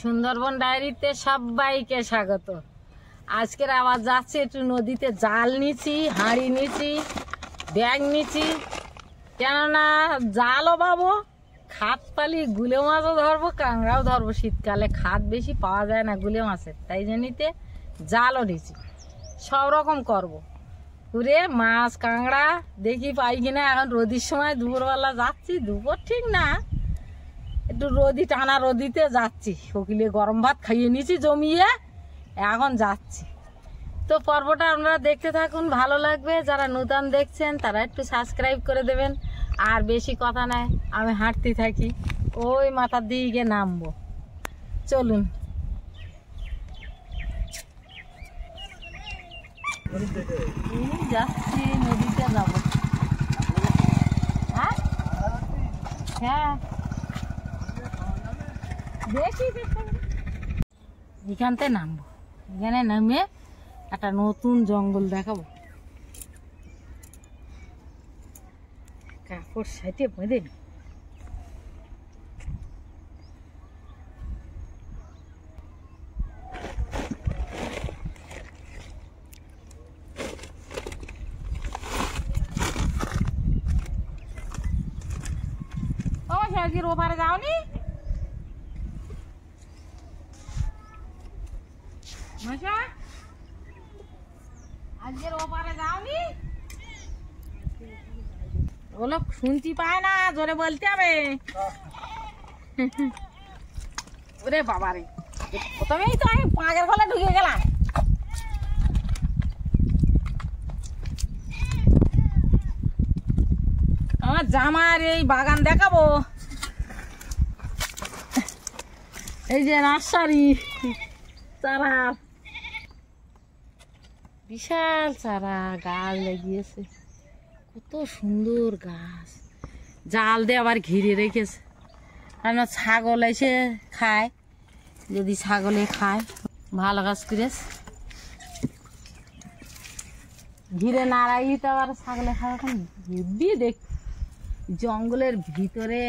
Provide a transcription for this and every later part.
সুন্দরবন ডায়েরিতে সবাইকে স্বাগত। আজকের আবার যাচ্ছে একটু নদীতে, জাল নিছি, হাঁড়ি নিছি, ব্যাগ নিছি, কেননা জালও পাবো, খাত পালি গুলে মাছও ধরবো, কাঁকড়াও ধরবো। শীতকালে খাত বেশি পাওয়া যায় না গুলে মাছের, তাই জন্যতে জালও নিছি। সব রকম করবো, ঘুরে মাছ কাঁকড়া দেখি পাই কিনা। এখন রোদির সময় দুপুরবেলা যাচ্ছি, দুপুর ঠিক না, একটু রোদি টানা রোদিতে যাচ্ছি। সকিলে গরম ভাত খাইয়ে নিয়েছি জমিয়ে, এখন যাচ্ছি। তো পর্বটা আপনারা দেখতে থাকুন, ভালো লাগবে। যারা নতুন দেখছেন তারা একটু সাবস্ক্রাইব করে দেবেন। আর বেশি কথা নাই, আমি হাঁটতে থাকি, ওই মাথার দিকে নামবো। চলুন। যাচ্ছি, নদীতে যাবো। হ্যাঁ দেখি এখানতে নামবো। এখানে নামে একটা নতুন জঙ্গল দেখাবো। কাপড় সাইতে বেঁধে নি। ও সাজির ওপারে যাওনি? আজকের ওপারে যাওনি? ওগুলো শুনতে পায় না, জোরে বলতে হবে। ওরে বাবারে, প্রথমেই তো আমি পাঁকের ফলে ঢুকে গেলাম। আমার জামার এই বাগান দেখাবো। এই যে নার্সারি, চারা, বিশাল চারা গাছ লাগিয়েছে, কত সুন্দর গাছ। জাল দিয়ে আবার ঘিরে রেখেছে, কারণ ছাগল এসে খায়। যদি ছাগলে খায়, ভালো গাছ করেছে, ঘিরে না রাখি তো আবার ছাগলে খাওয়া। হেব্বি দেখ, জঙ্গলের ভিতরে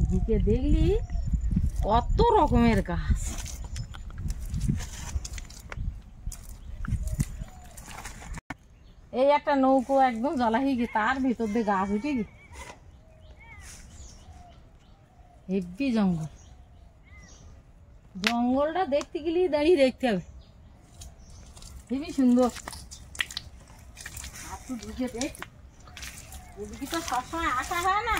ঢুকে দেখলি কত রকমের গাছ। এই একটা নৌকো একদম জলা হয়ে গিয়ে, তার ভিতর দিয়ে গাছ উঠে গিয়ে, হেব্বি জঙ্গল। জঙ্গলটা দেখতে গেলে দাঁড়িয়ে দেখতে হবে, হেবি সুন্দর। আর তো ঢুকে দেখ, এদিকে তো সবসময় আসা হয় না।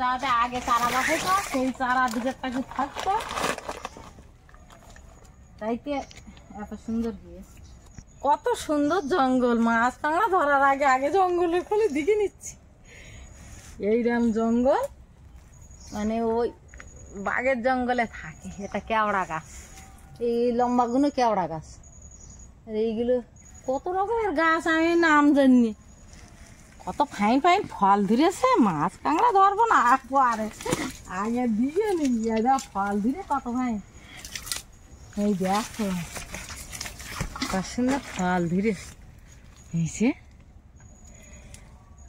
যাওয়াতে আগে চারা বসাইতো, সেই চারা দুটা থাকতো, তাইতে এত সুন্দর হয়েছে। কত সুন্দর জঙ্গল। মাছ কাঁকড়া ধরার আগে আগে জঙ্গলের খোলে দিকে নিচ্ছি। এইরকম জঙ্গল মানে ওই বাঘের জঙ্গলে থাকে। এটা কেওড়া গাছ, এই লম্বাগুলো কেওড়া গাছ। আর এইগুলো কত রকমের গাছ, আমি নাম জানি। কত ফাইন ফাইন ফল ধরেছে। মাছ কাঁকড়া ধরবো না পরে, আগে দিকে নিয়ে ফল ধরে কত ফাইন। এই দেখো কত সুন্দর ফল ধরেছে। এই যে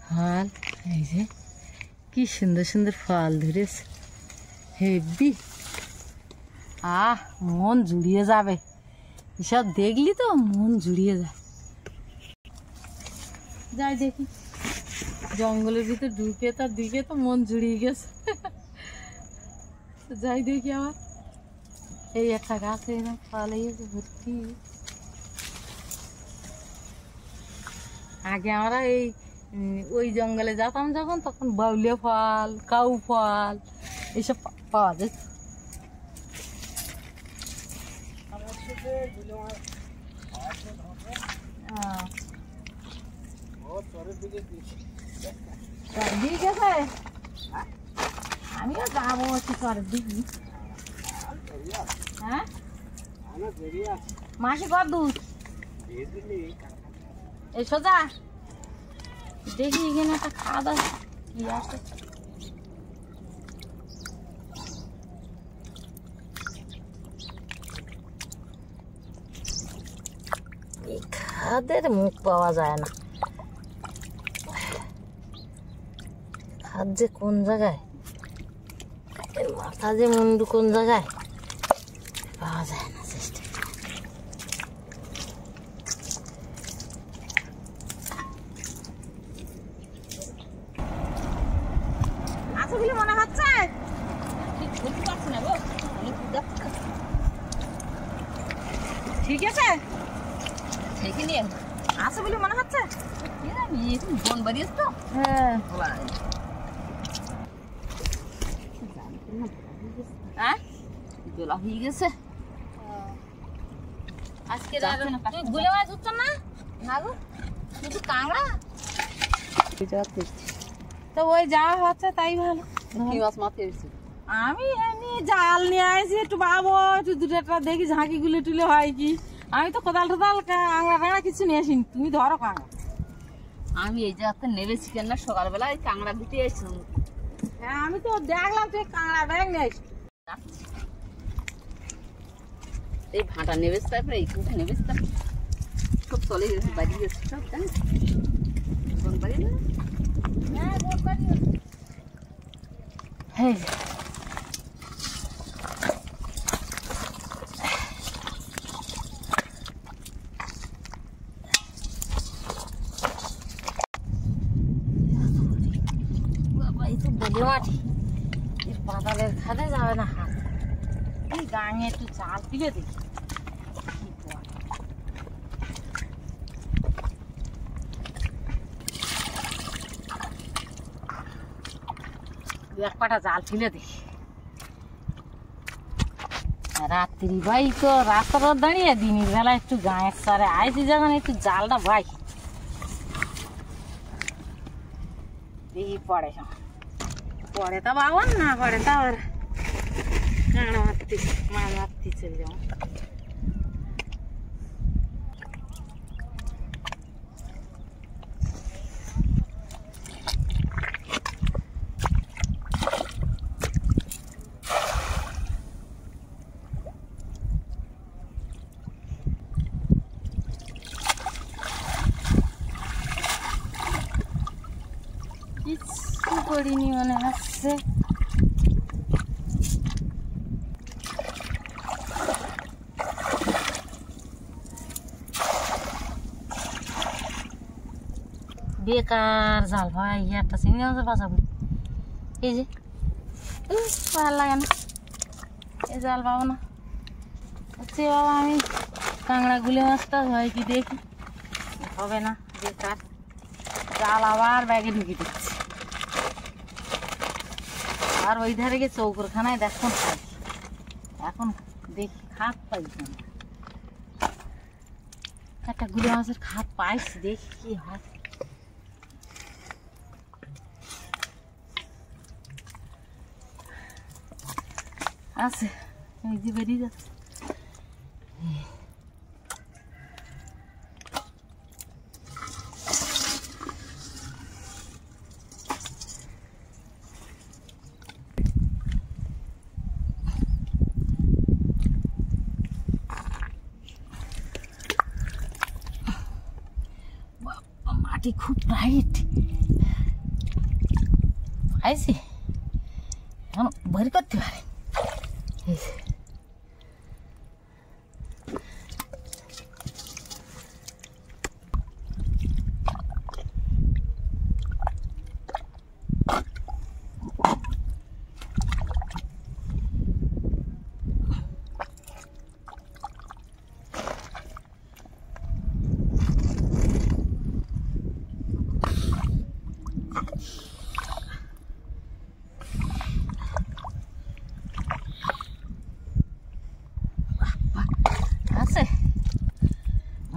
ফল, এই যে কি সুন্দর সুন্দর ফল ধরেছে, হেব্বি। মন জুড়িয়ে যাবে এসব দেখলি, তো মন জুড়িয়ে যায়। যাই দেখি, জঙ্গলের ভিতরে ঢুকে তার দিকে তো মন জুড়িয়ে গেছে। যাই দেখি আবার। এই একটা গাছে ফল হয়েছে ভর্তি। আগে আমরা এই ওই জঙ্গলে যেতাম যখন, তখন বাউলে ফল, কাউ ফল এইসব পাওয়া যেত। আমিও যাবো একটু চরের দিকে। হ্যাঁ, মাসি কর দুধ এই সোজা দেখি। এখানে একটা খাদ আছে, কি আছে? এই খাদের মুখ পাওয়া যায় না। হাত যে কোন জায়গায়, এর মাথা যে মুন্ডু কোন জায়গায় পাওয়া যায় না। চেষ্টা আছে বলে মনে হচ্ছে, ঠিক বলতে পারছি না গো। ঠিক আছে, দেখে নিন আছে বলে মনে হচ্ছে। বন বাড়িয়েছ তো? হ্যাঁ। হ্যাঁ দোলা হয়ে গেছে আজকে। গুলে মাছ ধরছ না? না গো, শুধু কাঁকড়া। তো ওই যা হচ্ছে তাই ভালো। কি মাছ মারতে এসেছি? আমি এমনি জাল নিয়ে আসি, একটু বাবো, একটু দুটা দেখি ঝাঁকি গুলে টুলে হয় কি। আমি তো কোদাল টোদাল কাঁকড়া টাঁকড়া কিছু নিয়ে আসিনি, তুমি ধরো কাঁকড়া। আমি এই জায়গাতে নেবেছি কেন, সকালবেলা এই কাঁকড়া দিতে এসেছিলাম। হ্যাঁ আমি তো দেখলাম তুই কাঁকড়া ব্যাগ নিয়ে আসি। এই ভাঁটা নেবেছ, তারপরে এইখানটা নেবেছ, সব চলে গেছে, বাড়ি গেছে সব, জানিস কোন বাড়ি না? হ্যাঁ কোন বাড়ি। হ্যাঁ মাটি এর পাতালের খাদে যাবে না হাত। এই গাঙে একটু চাল দিলে দেখি এক পাটা জাল ফেলে দেখি। রাত্রি ভাই তো রাস্তাটা দাঁড়িয়ে, দিনের বেলা একটু গাঁয়ের সারে আইসি যখন একটু জালটা ভাই দেখি পড়ে, পরে তা বাবন না পরে তা আবার কাঁকড়া মারতে মাছ মারতে চলে যাও। কিছু করিনি মনে হচ্ছে। বেকার জাল ভাই, একটা চিংড়ি মাছের বাঁচাবো। এই যে ভালো লাগে না, এই জাল পাবো না হচ্ছে বাবা। আমি কাঁকড়া গুলি মাছটা হয় কি দেখি, হবে না, বেকার জাল আবার ব্যাগে ঢুকে দিচ্ছি। আর ওই ধারে গিয়ে চৌকরখানায় দেখুন খাই, এখন দেখি খাপ পাইছি না, একটা গুলি মাছের খাপ পাইছি, দেখি কি হয়। আছে এই যে বেরিয়ে যাচ্ছে। মাটি খুব টাইট পাইছি, এখন বের করতে পারে।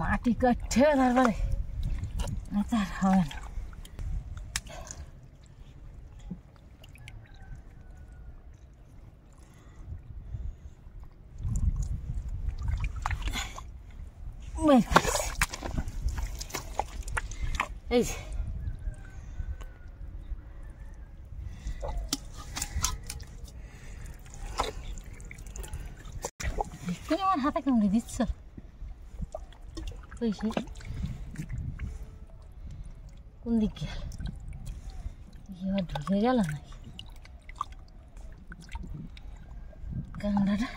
মাটি কাটছে তারপরে তার হবে না। এই যে আমার হাতে কামড়ে দিচ্ছ, কোন দিক গেল এবার ঢুকে গেল নাকি কাঁকড়াটা?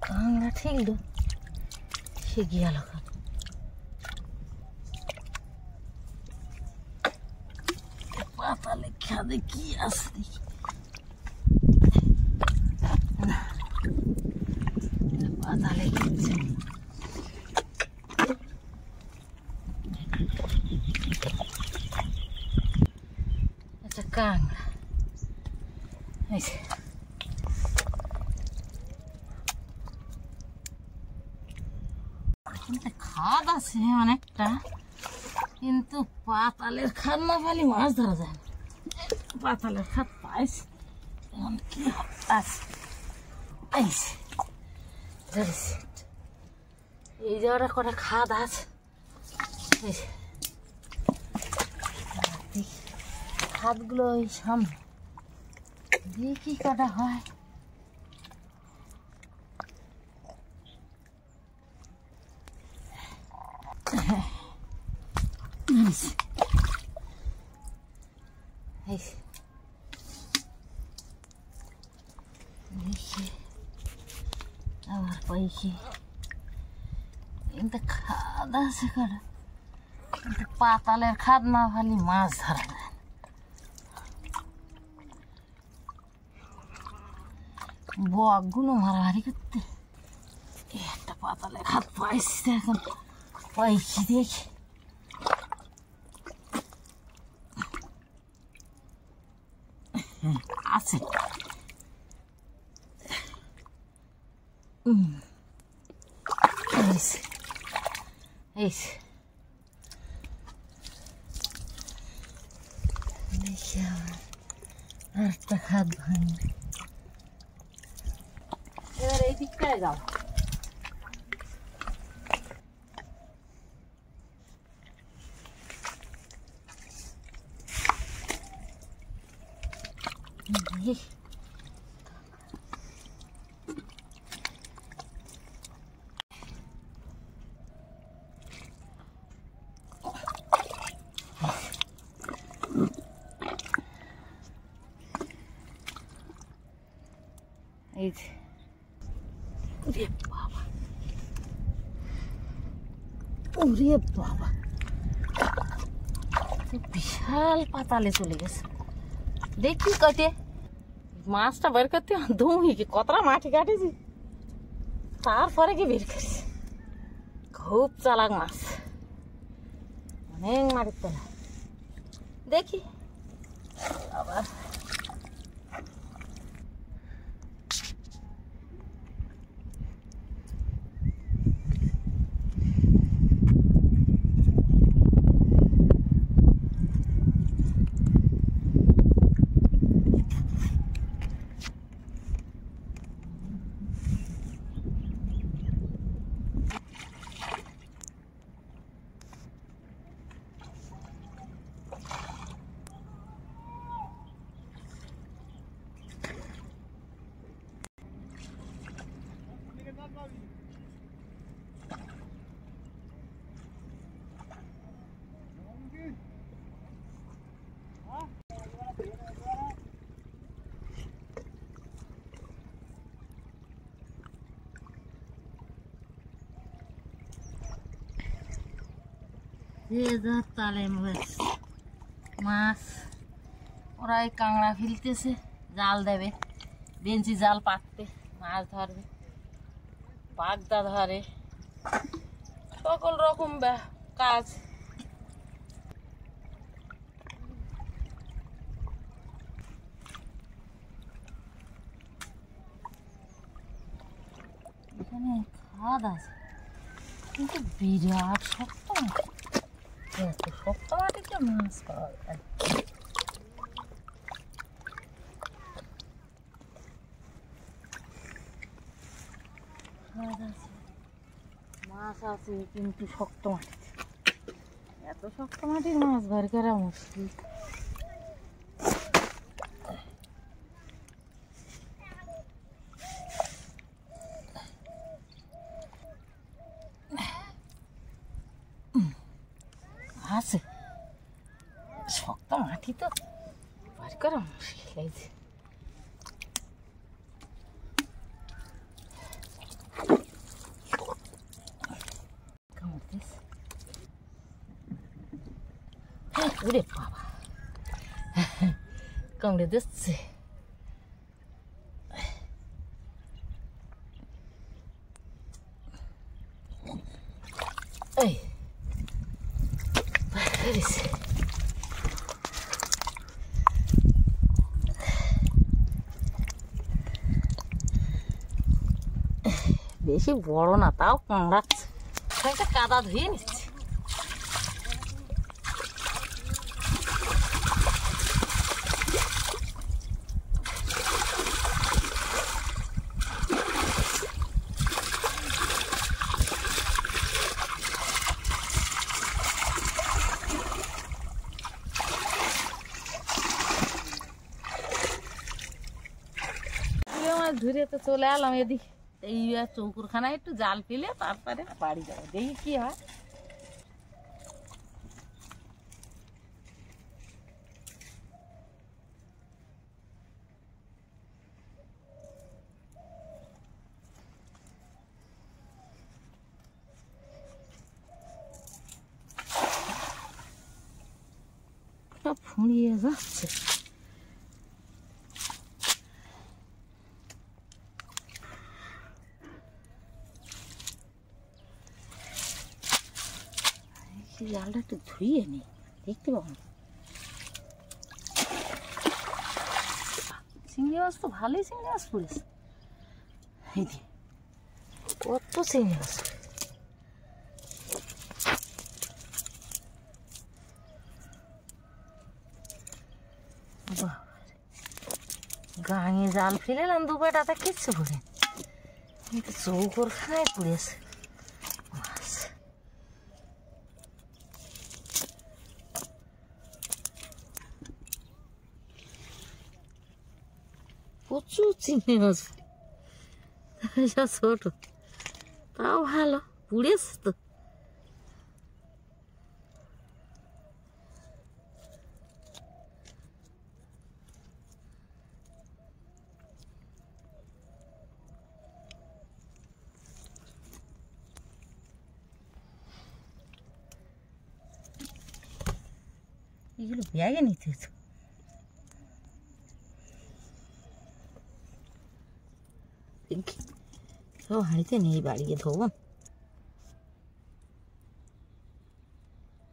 কাঁকড়া ঠিক তো সে গেল পাতালে খাদে কি আছে দেখি। পাতালে কিনছে আচ্ছা কাঁকড়া খাদ আছে অনেকটা, কিন্তু পাতালের খাদ না পালি মাছ ধরা যায় না। পাতালের খাদ পাইছি কি আছে এই জায়গাটা কটা খাদ আছে। খাদগুলো ওই সামনে দেখি কটা হয়। দেখি আবার পাইছি কিন্তু খাদ আছে কটা, কিন্তু পাতালের খাদ না খালি মাছ ধরা যায়। বকগুলো মারামারি করতে একটা পাতালের খাদ পাইছি, এখন পাইছি দেখি। আছে দেখি আবার একটা খাদ ভাঙি। এবার এই দিকটায় যাও। এই যে ওরে বাবা, ওরে বাবা, বিশাল পাতালে চলে গেছে। দেখি কটে মাছটা বের করতে ধুমি কি কতটা মাটি কাটেছি, তারপরে কি বের করেছি। খুব চালাক মাছ, অনেক মাটির তলা। দেখি আবার তালে মাছ ওরাই কাঁকড়া ফেলতেছে, জাল দেবে, বেঞ্চি জাল পাততে মাছ ধরবে, বাগদা ধরে, সকল রকম কাজ। এখানে খাদ আছে কিন্তু বিরাট শক্ত মাটি, এত শক্ত মাটিতে মাছ পাওয়া যায়। মাছ আছে কিন্তু শক্ত মাটিতে, এত শক্ত মাটির মাছ বের করা মুশকিল। আছে শক্ত মাটি তো বার করা মুশকিল হয়েছে ওরে বাবা কামড়ে দিচ্ছে এই বেরিয়েছে বেশি বড় না তাও কামড়াচ্ছে একটা কাদা ধুয়ে নিচ্ছে ধরে তো চলে এলাম এদিকে এই চৌকুরখানায় একটু জাল ফেলে তারপরে বাড়ি যাবো দেখি কি হয় সব ফুঁড়িয়ে যাচ্ছে জালটা একটু ধুইয়ে নি দেখতে পাবো চিংড়ি মাছ তো ভালোই চিংড়ি মাছ পড়েছে এই যে কত চিংড়ি মাছ গাঙে জাল ফেলেলাম দুপাটাতে কিচ্ছু পড়ে কিন্তু চৌকোরখানায় পড়েছে মাছ প্রচুর চিংড়ি মাছ ছোট তাও ভালো পুড়েছে তো এগুলো ব্যাগে নিতে হতো সব হাঁড়িতে নেই বাড়িয়ে ধোবন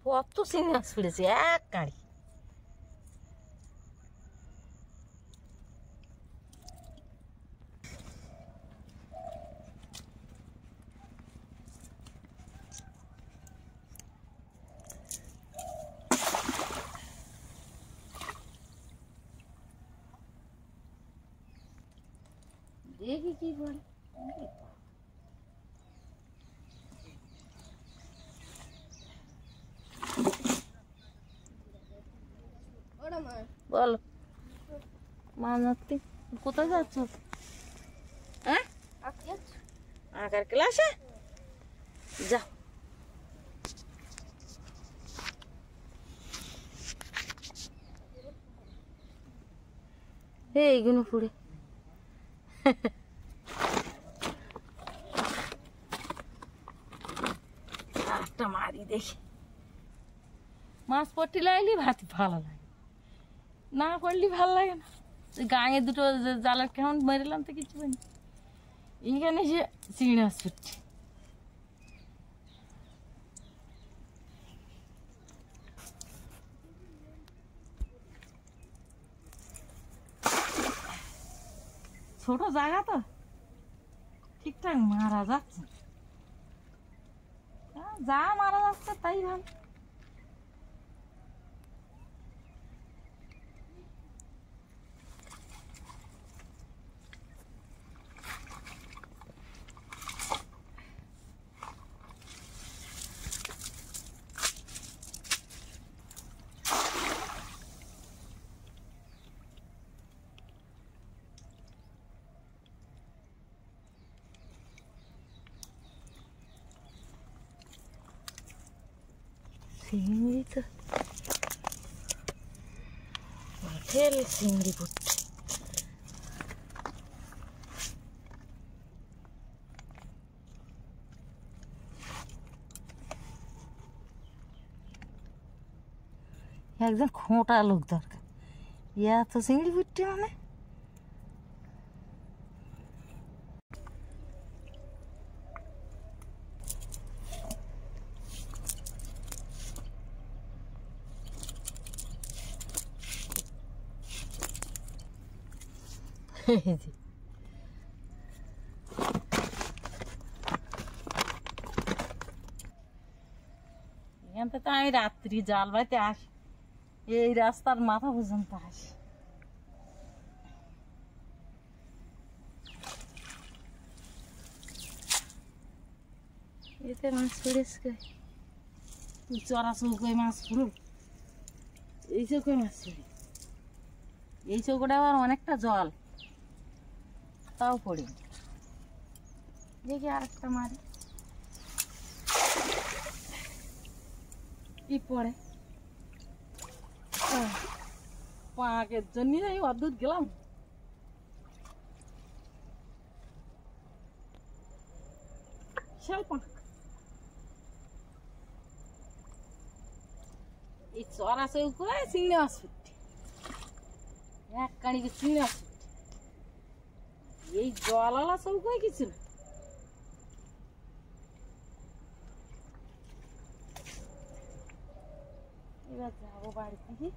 কত চিংড়ি মাছ পড়েছে এক কাঁড়ি দেখি কি করে বলো মাছ ধরতে কোথায় যাচ্ছ হ্যাঁ আঁকার ক্লাসে যাও এইগুলো পুড়ে একটা মারি দেখি মাছ পট্টি লাগলে ভাত ভালো লাগে না করলে ভালো লাগে না গাঙে দুটো জালের কেমন মেরেলাম তো কিছু বলি এইখানে সে চিংড়ি মাছ পট্টি ছোট জায়গা তো ঠিকঠাক মারা যাচ্ছে যা মারা যাচ্ছে তাই ভালো চিংড়ি তো মাঠের চিংড়ি পড়ছে। একজন খোঁটা লোক দরকার, ইয়া তো চিংড়ি পড়ছে মানে। এখান থেকে আমি রাত্রি জাল বাইতে আসি, এই রাস্তার মাথা পর্যন্ত আসি। এতে মাছ পড়েছে, চড়া চৌকোয় মাছ পড়ুক, এই চৌকোয় মাছ পড়ি, এই চৌকোটা আবার অনেকটা জল, তাও পড়ি। দেখি আরেকটা মারি, কি পড়ে পাকের জন্য এই অদ্ভুত গেলাম। এই চড়া চৌকোয় চিংড়ি মাছ ফুটে, এক কানিকে চিংড়ি মাছ ফুটে, এই জলালা চৌকোয় কিছু না। এবার যাবো বাড়ি থেকে,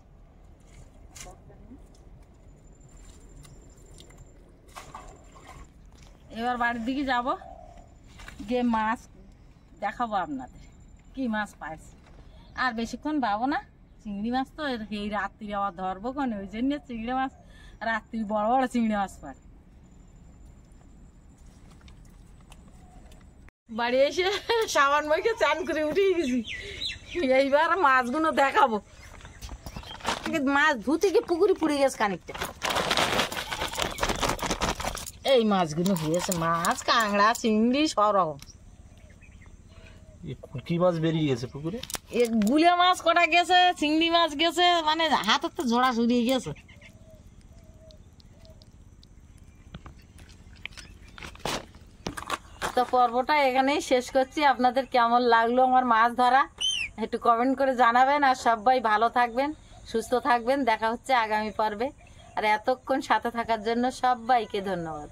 এবার বাড়ির দিকে যাবো, গিয়ে মাছ দেখাবো আপনাদের কি মাছ পাইছি। আর বেশিক্ষণ পাবো না, চিংড়ি মাছ তো এই রাত্রি আবার ধরবো কোন, ওই জন্য চিংড়ি মাছ রাত্রি বড় বড় চিংড়ি মাছ পাই। বাড়ি এসে সাবান মাইকে চান করে উঠে গেছি, এইবার মাছগুলো দেখাবো। মাছ ধুতে গিয়ে পুকুরে পুড়ে গেছে খানিকটা। এই মাছগুলো হয়েছে, মাছ কাঁকড়া চিংড়ি সব রকম। কি মাছ বেরিয়ে গেছে পুকুরে? গুলিয়া মাছ কটা গেছে, চিংড়ি মাছ গেছে, মানে হাতের তো জোড়া সরিয়ে গেছে। তো পর্বটা এখানেই শেষ করছি। আপনাদের কেমন লাগলো আমার মাছ ধরা একটু কমেন্ট করে জানাবেন। আর সবাই ভালো থাকবেন, সুস্থ থাকবেন। দেখা হচ্ছে আগামী পর্বে। আর এতক্ষণ সাথে থাকার জন্য সবাইকে ধন্যবাদ।